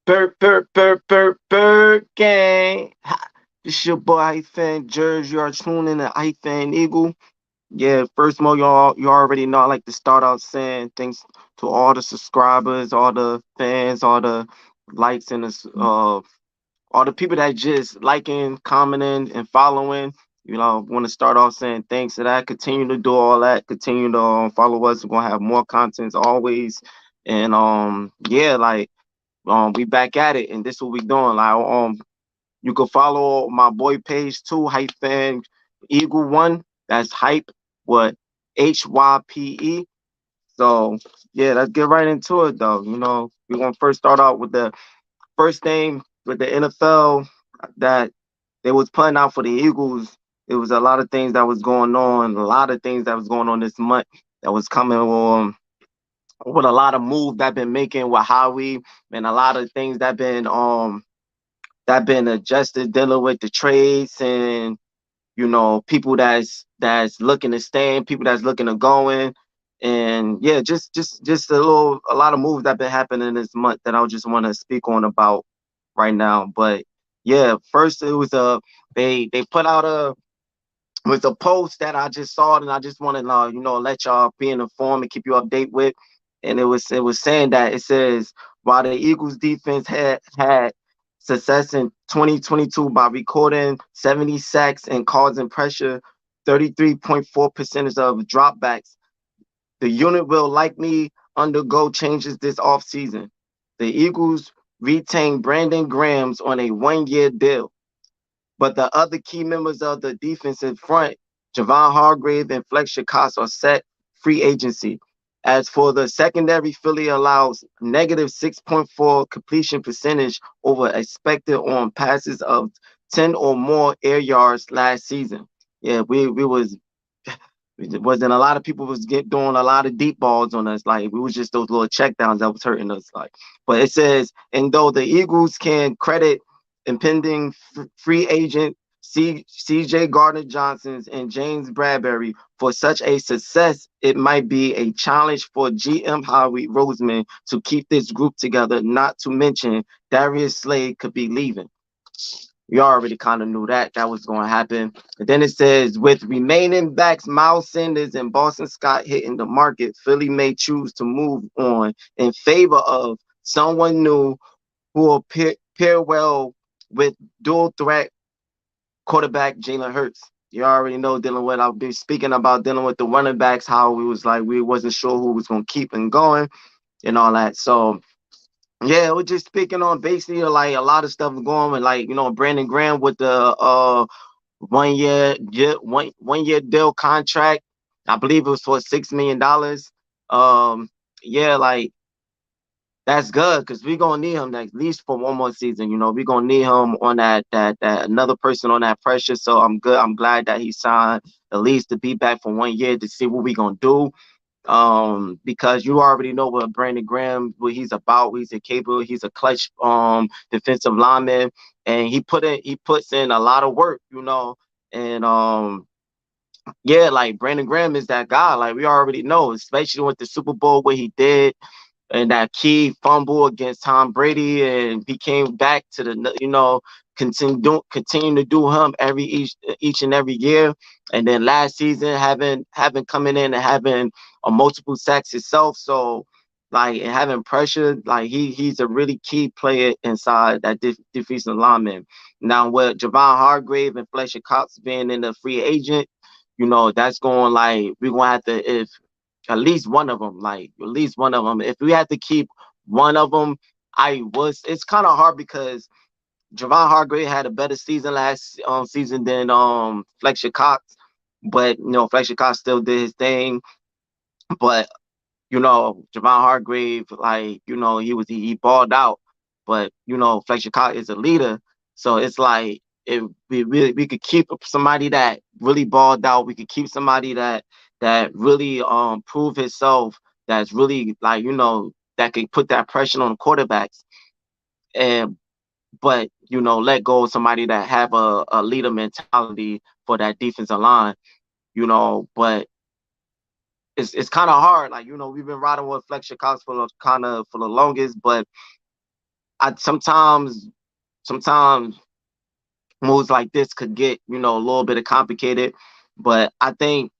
Bird gang. This your boy Hyphen Jers. You are tuning in to Hyphen Eagle. Yeah, first of all, y'all, you already know I like to start out saying thanks to all the subscribers, all the fans, all the likes and all the people that just liking, commenting, and following. Want to start off saying thanks to that. Continue to do all that. Continue to follow us. We're gonna have more contents always. And yeah, we back at it, and this what we doing. You can follow my boy page too, hyphen Eagle One. That's hype, what HYPE. So yeah, let's get right into it though. We're gonna first start out with the first thing with the NFL that they was putting out for the Eagles. It was a lot of things that was going on, a lot of things that was going on this month that was coming on with a lot of moves that been making with Howie and a lot of things that been adjusted dealing with the trades and people that's looking to stay, people that's looking to go in, and yeah, just a lot of moves that been happening this month that I just want to speak on about right now. But yeah, first it was they put out a with a post that I just saw and I just want to let y'all be informed and keep you update with, and it was saying that it says while the Eagles defense had success in 2022 by recording 70 sacks and causing pressure 33.4% of dropbacks, the unit will likely undergo changes this offseason. The Eagles retain Brandon Grams on a 1-year deal, but the other key members of the defensive front, Javon Hargrave and Fletcher Cox, are set free agency. As for the secondary, Philly allows negative 6.4 completion percentage over expected on passes of 10 or more air yards last season. Yeah, we was it wasn't a lot of people was doing a lot of deep balls on us. Like we was just those little checkdowns that was hurting us. Like, but it says, and though the Eagles can credit impending free agent C.J. Gardner Johnson's and James Bradbury for such a success, it might be a challenge for GM Howie Roseman to keep this group together. Not to mention Darius Slade could be leaving. We already kind of knew that was going to happen. And then it says, with remaining backs Miles Sanders and Boston Scott hitting the market, Philly may choose to move on in favor of someone new who will pair well with dual threat quarterback Jalen Hurts. You already know dealing with. I'll be speaking about dealing with the running backs. How we was like we wasn't sure who was going to keep and going and all that. So yeah, we're just speaking on basically like a lot of stuff going with Brandon Graham with the 1 year deal contract. I believe it was for $6 million. Yeah, like that's good because we're gonna need him at least for one more season. We're gonna need him on that another person on that pressure. So I'm good. I'm glad that he signed at least to be back for 1 year to see what we gonna do. Because you already know what Brandon Graham, what he's about. He's a capable, he's a clutch defensive lineman, and he puts in a lot of work, and yeah, like Brandon Graham is that guy. Like we already know, especially with the Super Bowl what he did and that key fumble against Tom Brady, and he came back to the continue to do him each and every year, and then last season having coming in and having a multiple sacks himself, so like and having pressure, like he's a really key player inside that defensive lineman. Now with Javon Hargrave and Fletcher Cox being in the free agent, that's going like we're gonna have to if at least one of them, like at least one of them. If we had to keep one of them, it's kind of hard because Javon Hargrave had a better season last season than Fletcher Cox, but Fletcher Cox still did his thing. But Javon Hargrave, like he balled out, but Fletcher Cox is a leader, so it's like if we could keep somebody that really balled out, we could keep somebody that really prove himself, that's really like that can put that pressure on the quarterbacks, and but let go of somebody that have a leader mentality for that defensive line, but it's kind of hard. Like we've been riding with Fletcher Cox for the longest, but I sometimes moves like this could get, you know, a little bit of complicated, but I think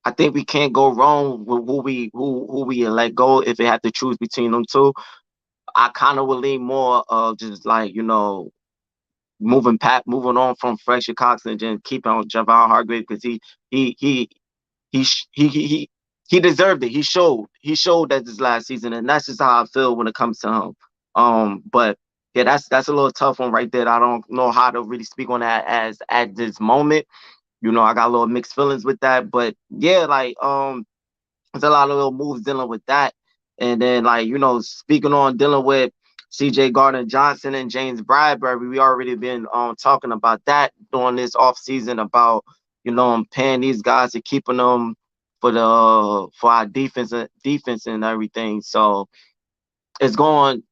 we can't go wrong with who we let go if it had to choose between them two. I kind of would lean more of just like, you know, moving on from Fletcher Cox and just keeping on Javon Hargrave because he he he sh- he deserved it. He showed that this last season, and that's just how I feel when it comes to him. But yeah, that's a little tough one right there. I don't know how to really speak on that as at this moment. You know, I got a little mixed feelings with that, but yeah, like there's a lot of little moves dealing with that. And then, like, you know, speaking on dealing with CJ Gardner Johnson and James Bradbury, we already been talking about that during this off season about, you know, paying these guys and keeping them for our defense and everything. So it's going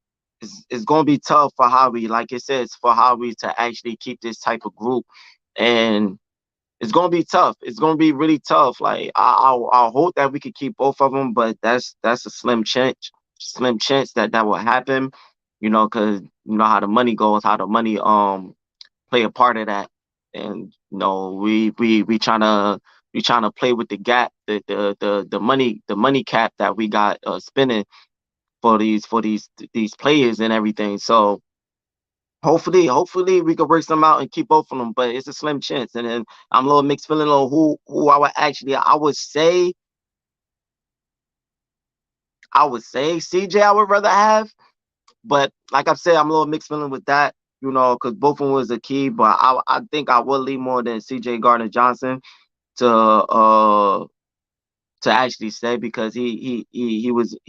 it's going to be tough for Howie, like it says, for Howie to actually keep this type of group. And it's gonna be tough. It's gonna be really tough. Like I hope that we could keep both of them, but that's a slim chance that that will happen. You know, because you know how the money goes, how the money play a part of that, and you know we trying to play with the gap, the money cap that we got spending for these players and everything. So hopefully we could work some out and keep both of them, but it's a slim chance. And then I'm a little mixed feeling on who I would say CJ I would rather have, but like I said, I'm a little mixed feeling with that, you know, because both of them was a key. But I think I would lean more than CJ Gardner Johnson to to actually say because he was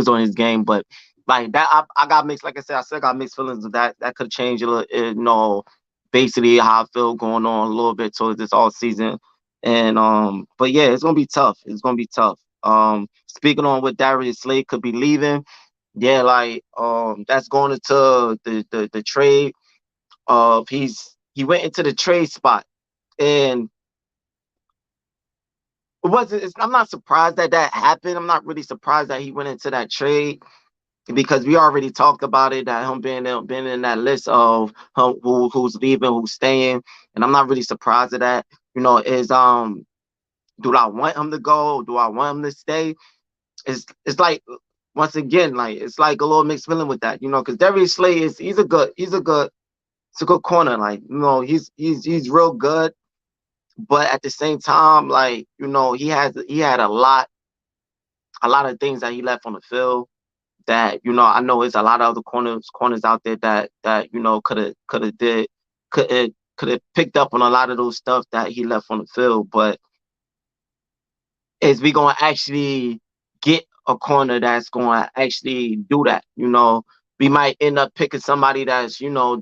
on his game, but like that, I got mixed. Like I said, I still got mixed feelings of that. That could change a little, you know, basically how I feel going on a little bit towards this all season. And but yeah, it's gonna be tough. It's gonna be tough. Speaking on what Darius Slade could be leaving, yeah, like that's going into the trade. He went into the trade spot, and I'm not surprised that that happened. I'm not really surprised that he went into that trade because we already talked about it that him being in that list of who's leaving, who's staying, and I'm not really surprised at that. You know, is do I want him to go? Do I want him to stay? It's like once again, like it's like a little mixed feeling with that, you know, because Darius Slay is it's a good corner, like you know, he's real good, but at the same time, like you know, he had a lot of things that he left on the field that you know I know there's a lot of other corners out there that you know could have picked up on a lot of those stuff that he left on the field, but is we gonna actually get a corner that's gonna actually do that? You know, we might end up picking somebody that's you know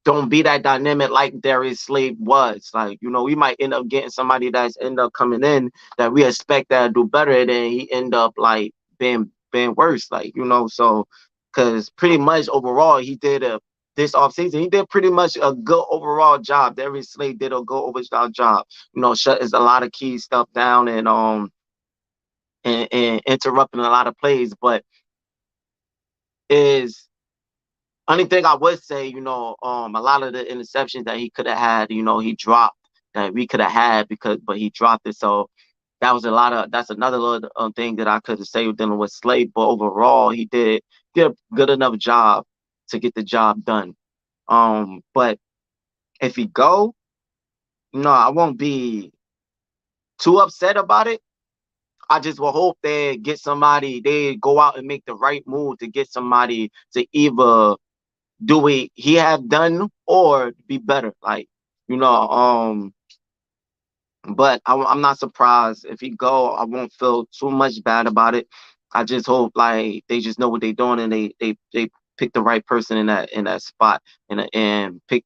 don't be that dynamic like Darius Slade was. Like, you know, we might end up getting somebody that's end up coming in that we expect that do better than he end up like being worse. Like, you know, so because pretty much overall he did a this offseason, he did pretty much a good overall job. Darius Slade did a good overall job. You know, shutting a lot of key stuff down and interrupting a lot of plays, but is only thing I would say, you know, a lot of the interceptions that he could have had, you know, he dropped that we could have had but he dropped it. So that's another little thing that I could have said dealing with Slade. But overall, he did a good enough job to get the job done. But if he go, no, I won't be too upset about it. I just will hope they go out and make the right move to get somebody to either do what he have done or be better. Like, you know, but I'm not surprised if he go. I won't feel too much bad about it. I just hope like they just know what they're doing and they pick the right person in that spot and pick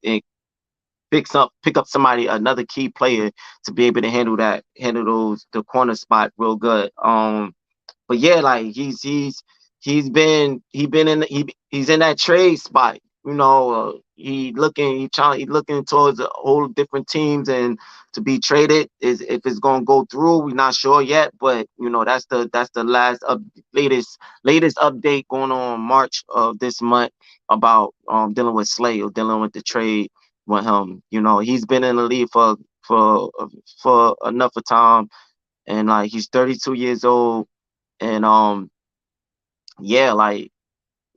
up somebody another key player to be able to handle those the corner spot real good. But yeah, like he's in he's in that trade spot. he looking towards a whole different teams and to be traded. Is if it's gonna go through, we're not sure yet. But that's the latest update going on March of this month about dealing with Slay or dealing with the trade with him. He's been in the league for for enough of time, and like he's 32 years old, and yeah, like,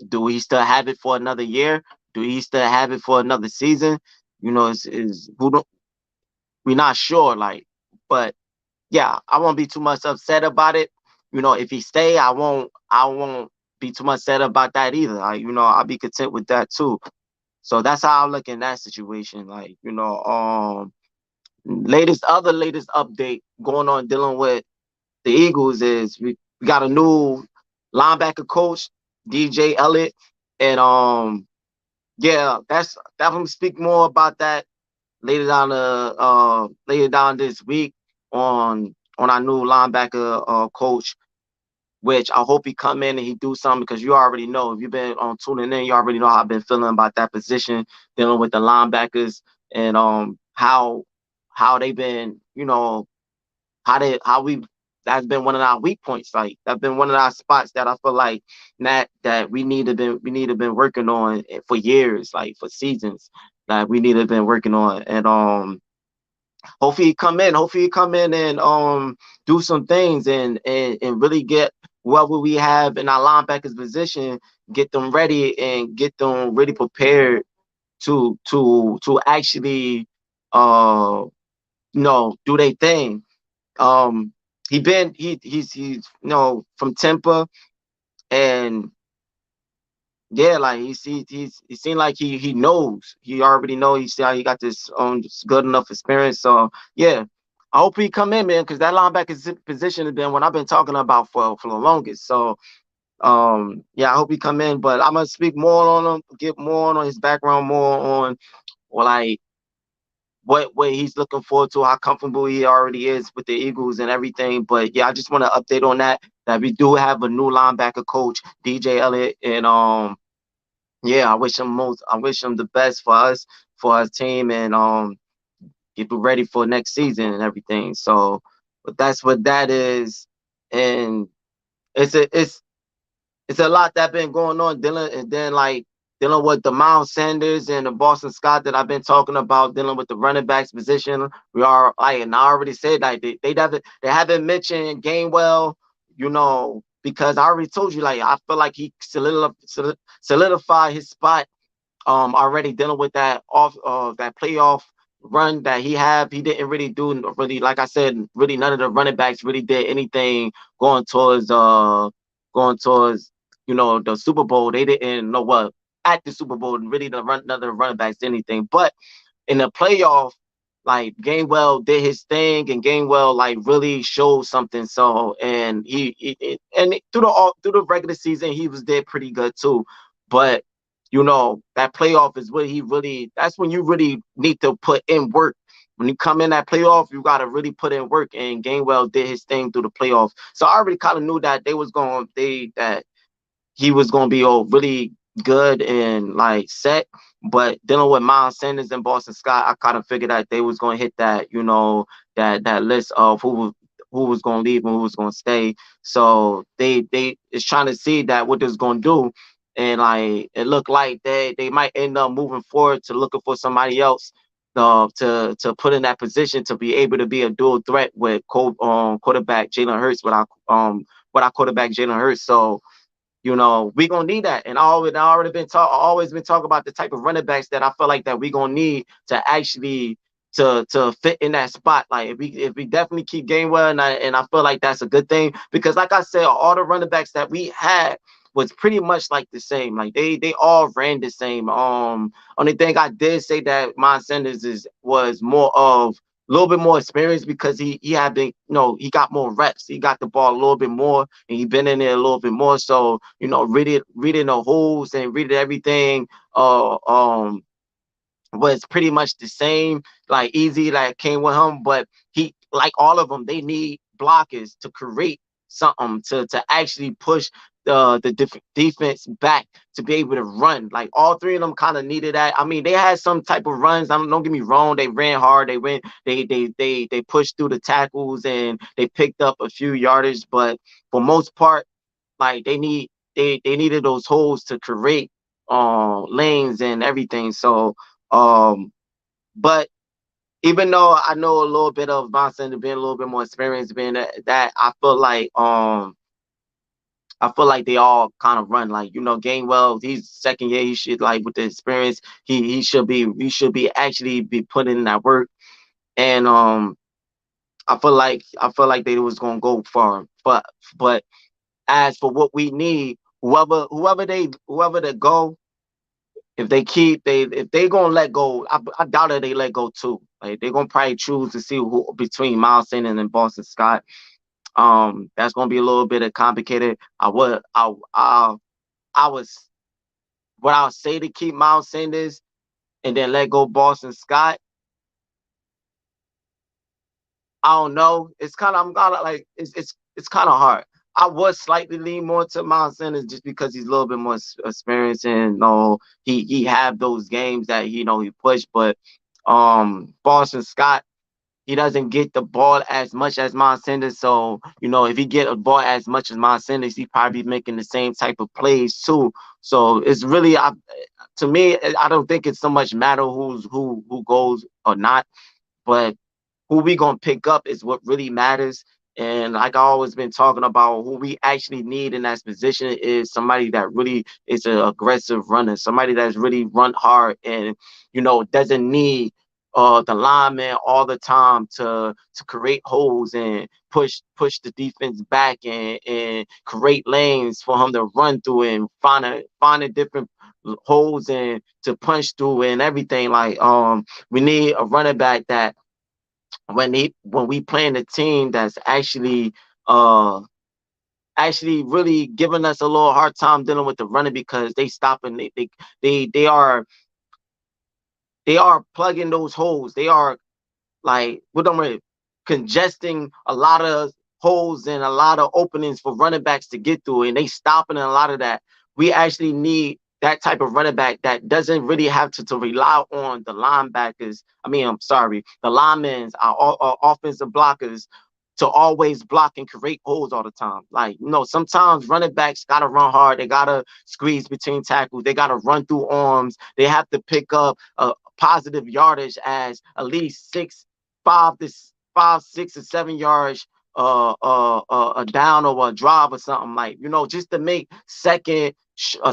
do we still have it for another year? Do we still have it for another season? Is who don't we're not sure, like, but yeah, I won't be too much upset about it. If he stay, I won't be too much upset about that either. Like, I'll be content with that too. So that's how I look in that situation. Like, latest update going on dealing with the Eagles is we got a new linebacker coach, DJ Elliott, and yeah, I'm gonna speak more about that later down this week on our new linebacker coach, which I hope he come in and he do something, because you already know, if you've been on tuning in, you already know how I've been feeling about that position, dealing with the linebackers, and how they've been, how we that's been one of our weak points. Like, that's been one of our spots that I feel like that we need to been working on for years, like for seasons. That we need to been working on. And hopefully he come in and do some things and really get whoever we have in our linebackers position, get them ready and get them really prepared to actually uh do their thing. um he's from Tampa, and yeah, like he seemed like he knows, he already know, he see how he got this good enough experience. So yeah, I hope he come in, man, because that linebacker position has been what I've been talking about for the longest. So yeah, I hope he come in, but I'm gonna speak more on him, get more on his background, more on, well, like, what he's looking forward to, how comfortable he already is with the Eagles and everything. But yeah, I just want to update on that we do have a new linebacker coach, DJ Elliott, and yeah, I wish him the best for us, for our team, and get ready for next season and everything. So, but that's what that is, and it's a lot that been going on, dealing, and then like dealing with the Miles Sanders and the Boston Scott that I've been talking about, dealing with the running backs position. We are like, and I already said, like, they haven't mentioned Gainwell, because I already told you, like, I feel like he solidified his spot already, dealing with that playoff run that he didn't really do, really, like I said, really none of the running backs really did anything going towards going towards the Super Bowl. They didn't know what at the Super Bowl, and really none of the running backs did anything. But in the playoff, like, Gainwell did his thing, and Gainwell, like, really showed something. So, and and through the regular season, he was did pretty good too. But that playoff is what he really. That's when you really need to put in work. When you come in that playoff, you got to really put in work. And Gainwell did his thing through the playoff. So I already kind of knew that that he was going to be really good and like set. But dealing with Miles Sanders and Boston Scott, I kind of figured that they was going to hit that, that list of who was going to leave and who was going to stay. So they is trying to see that what they're going to do, and like it looked like they might end up moving forward to looking for somebody else. To put in that position to be able to be a dual threat with quarterback Jalen Hurts, without quarterback Jalen Hurts. So we gonna need that. And I always been talking about the type of running backs that I feel like that we gonna need to actually to fit in that spot. Like, if we definitely keep Gainwell, and I feel like that's a good thing, because like I said, all the running backs that we had was pretty much like the same. Like, they all ran the same. Only thing I did say that Miles Sanders was more of a little bit more experience, because he had been, he got more reps. He got the ball a little bit more, and he been in there a little bit more. So, reading the holes and reading everything was pretty much the same, like easy, like came with him. But he, like all of them, they need blockers to create something to actually push the defense back to be able to run. Like all three of them kind of needed that. I mean, they had some type of runs. Don't get me wrong. They ran hard. They went. They pushed through the tackles and they picked up a few yardage. But for most part, like they needed those holes to create lanes and everything. So but even though I know a little bit of Von Center being a little bit more experienced, being that I feel like they all kind of run like Gainwell. He's second year. He should like with the experience. He should be actually be putting in that work. And I feel like they was gonna go far. But as for what we need, whoever they go, if they gonna let go, I doubt that they let go too. Like they're gonna probably choose to see who between Miles Sanders and Boston Scott. That's gonna be a little bit of complicated. I was what I would say to keep Miles Sanders and then let go Boston Scott. I don't know. It's kind of I'm kind of like it's kind of hard. I was slightly lean more to Miles Sanders just because he's a little bit more experienced and he have those games that he pushed. But Boston Scott, he doesn't get the ball as much as Miles Sanders. So if he get a ball as much as Miles Sanders, he probably be making the same type of plays too. So it's really to me, I don't think it's so much matter who goes or not, but who we gonna pick up is what really matters. And like I always been talking about, who we actually need in that position is somebody that really is an aggressive runner, somebody that's really run hard and doesn't need the lineman all the time to create holes and push the defense back and create lanes for him to run through and find a different holes and to punch through and everything. Like we need a running back that when we playing a team that's actually really giving us a little hard time dealing with the running because they stopping they are plugging those holes. They are like what I'm congesting a lot of holes and a lot of openings for running backs to get through, and they stopping a lot of that. We actually need that type of running back that doesn't really have to rely on the linebackers. I mean, I'm sorry, the linemen, our offensive blockers to always block and create holes all the time. Like, sometimes running backs gotta run hard. They gotta squeeze between tackles. They gotta run through arms. They have to pick up a positive yardage as at least 5, 6 or 7 yards a down or a drive or something, like just to make a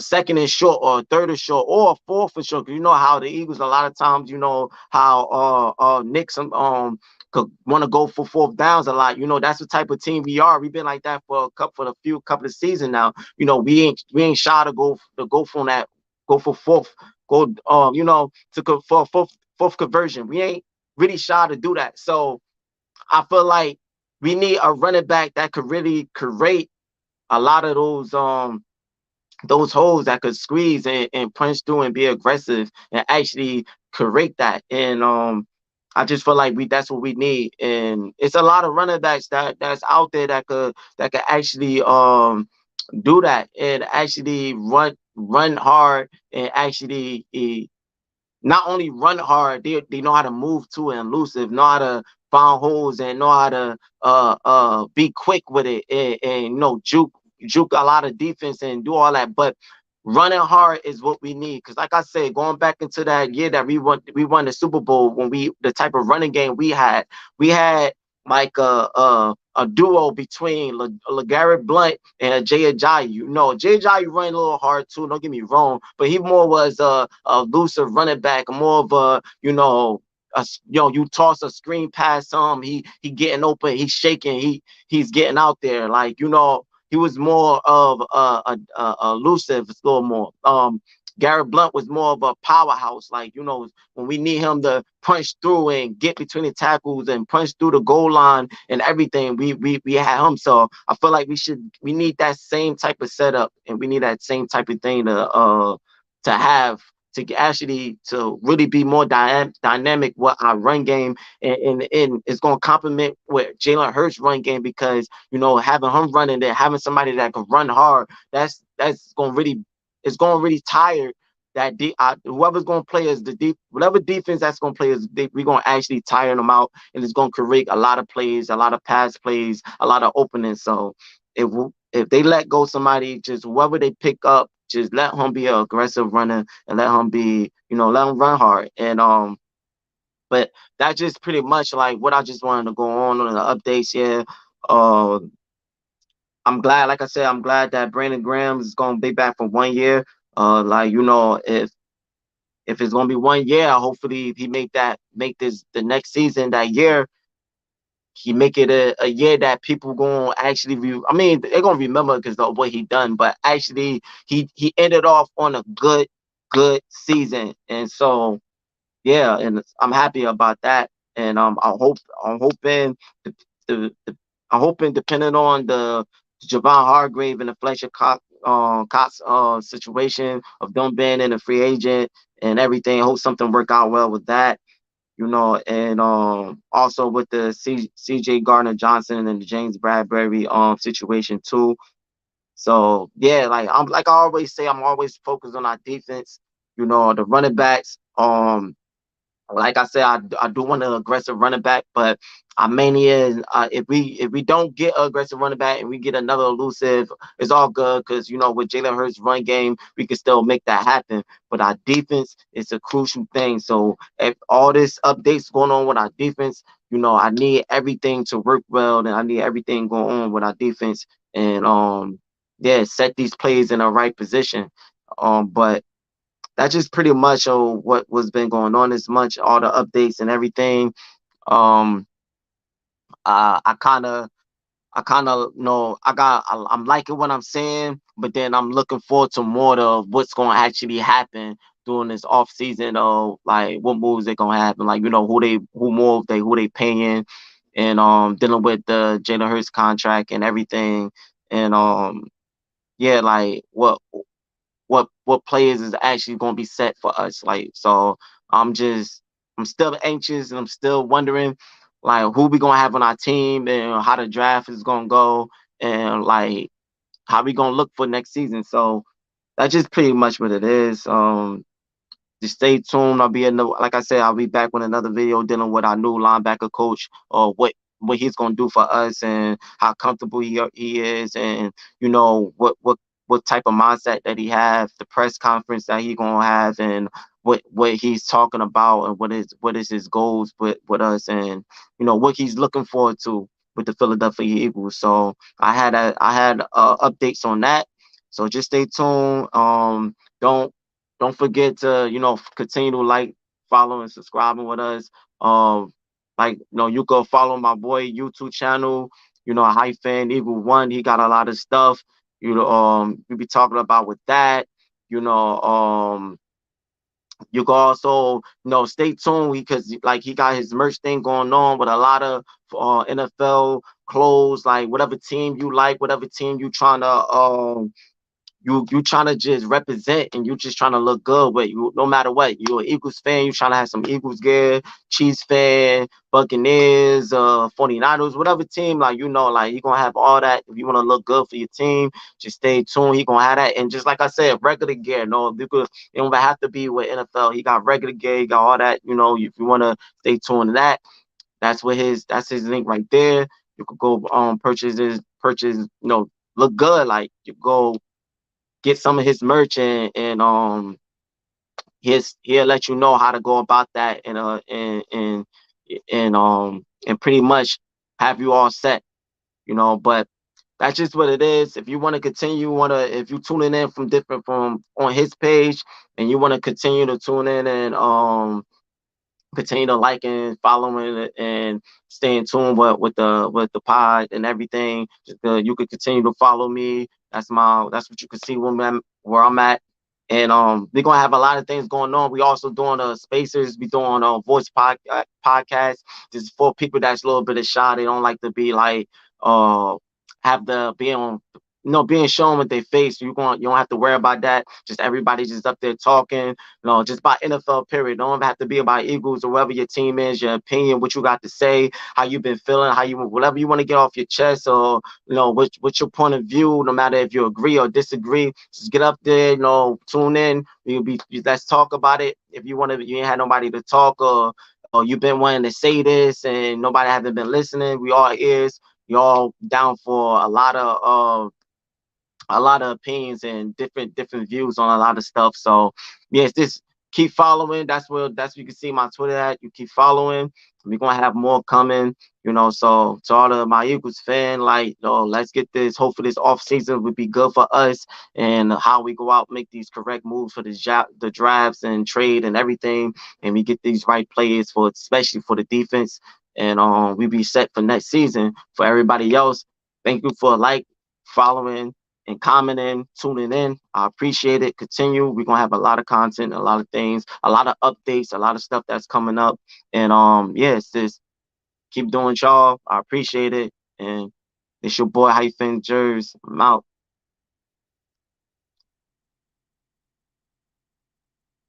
second and short or a third and short or a fourth and short. 'Cause you know how the Eagles a lot of times how Knicks could want to go for fourth downs a lot. That's the type of team we are. We've been like that for a couple of seasons now. We ain't shy to go for that, go for fourth, go to go for fourth conversion. We ain't really shy to do that. So I feel like we need a running back that could really create a lot of those holes that could squeeze and punch through and be aggressive and actually create that. And I just feel like that's what we need. And it's a lot of running backs that's out there that could actually do that and actually run hard and actually not only run hard, they know how to move too and elusive, know how to find holes and know how to be quick with it and juke a lot of defense and do all that. But running hard is what we need. Because like I said, going back into that year that we won the Super Bowl, when the type of running game we had like a duo between LeGarrette Blount and Jay Ajayi. Jay Ajayi run a little hard too. Don't get me wrong, but he more was a looser running back, more of you toss a screen pass he getting open, he's shaking, he's getting out there, like he was more of a elusive, it's a little more. Garrett Blount was more of a powerhouse. Like, when we need him to punch through and get between the tackles and punch through the goal line and everything, we had him. So I feel like we need that same type of setup and we need that same type of thing to have actually to really be more dynamic with our run game, and it's going to complement with Jalen Hurts' run game, because having him running there, having somebody that can run hard, that's going to really, it's going to really tire whoever's going to play as the whatever defense that's going to play as we're going to actually tire them out, and it's going to create a lot of plays, a lot of pass plays, a lot of openings. So if they let go somebody, just whoever they pick up, just let him be an aggressive runner, and let him be, let him run hard. But that's just pretty much like what I just wanted to go on the updates here. Uh, I'm glad, like I said, I'm glad that Brandon Graham is going to be back for 1 year. Like, if it's gonna be 1 year, hopefully he make this the next season, that year, he make it a year that people gonna actually I mean, they're gonna remember because of what he done, but actually he ended off on a good season. And so yeah, and I'm happy about that. And I'm hoping the I'm hoping, depending on the Javon Hargrave and the Fletcher Cox situation of them being in a free agent and everything. I hope something work out well with that. And also with the CJ Gardner Johnson and the James Bradbury situation too. So yeah, like I always say, I'm always focused on our defense. The running backs. Like I said, I do want an aggressive running back, but our mainly is, if we don't get an aggressive running back and we get another elusive, it's all good, because with Jalen Hurts' run game, we can still make that happen. But our defense is a crucial thing. So if all this updates going on with our defense, I need everything to work well, and I need everything going on with our defense, and yeah, set these plays in the right position. But that's just pretty much what was been going on this much, all the updates and everything. Um, I kind of, I'm liking what I'm saying, but then I'm looking forward to more of what's going to actually happen during this off season. Of like what moves they gonna happen, like who they paying, and dealing with the Jalen Hurts contract and everything, and yeah, like what players is actually going to be set for us. Like, so I'm still anxious, and I'm still wondering like who we gonna have on our team, and how the draft is gonna go, and like how we gonna look for next season. So that's just pretty much what it is. Just stay tuned. Like I said, I'll be back with another video dealing with our new linebacker coach, or what he's gonna do for us, and how comfortable he is, and what type of mindset that he have, the press conference that he gonna have, and what he's talking about, and what is his goals with us, and what he's looking forward to with the Philadelphia Eagles. So I had updates on that. So just stay tuned. Don't don't forget to, continue to like, follow, and subscribing with us. Like, you can follow my boy YouTube channel, hyphen Eagle One. He got a lot of stuff, we be talking about with that. You know, you can also, stay tuned, because like he got his merch thing going on with a lot of NFL clothes, like whatever team you like, whatever team you trying to you trying to just represent, and you just trying to look good with you, no matter what. You're an Eagles fan, you trying to have some Eagles gear, Chiefs fan, Buccaneers, 49ers, whatever team, like, like he gonna have all that. If you want to look good for your team, just stay tuned. He gonna have that. And just like I said, regular gear, no, because it don't have to be with NFL. He got regular gear, he got all that. If you want to stay tuned to that, that's his link right there. You could go purchase, look good, like you go get some of his merch, and he'll let you know how to go about that, and pretty much have you all set. But that's just what it is. If you want to continue, if you tuning in from on his page, and you want to continue to tune in, and continue to like and following it, and stay in tune with the pod and everything. You could continue to follow me. That's what you can see where I'm at. And we're gonna have a lot of things going on. We also doing spacers, we doing voice podcast. This is for people that's a little bit of shy. They don't like to be like have the be on being shown with their face. You don't have to worry about that. Just everybody just up there talking, just about NFL period. Don't have to be about Eagles or whoever your team is, your opinion, what you got to say, how you been feeling, how you whatever you want to get off your chest, or what's your point of view, no matter if you agree or disagree. Just get up there, tune in. Let's talk about it. If you ain't had nobody to talk, or you've been wanting to say this and nobody haven't been listening, we all ears. You all down for a lot of opinions and different views on a lot of stuff. So yes, this keep following. That's where you can see my Twitter at. You keep following. We're gonna have more coming. So to all of my Eagles fan, like, let's get this. Hopefully, this off season would be good for us and how we go out, make these correct moves for the drafts and trade and everything, and we get these right players for especially for the defense, and we be set for next season. For everybody else, thank you for following and commenting, tuning in. I appreciate it. Continue. We're gonna have a lot of content, a lot of things, a lot of updates, a lot of stuff that's coming up. And yeah, it's just keep doing y'all. I appreciate it. And it's your boy hyphen Jers. I'm out.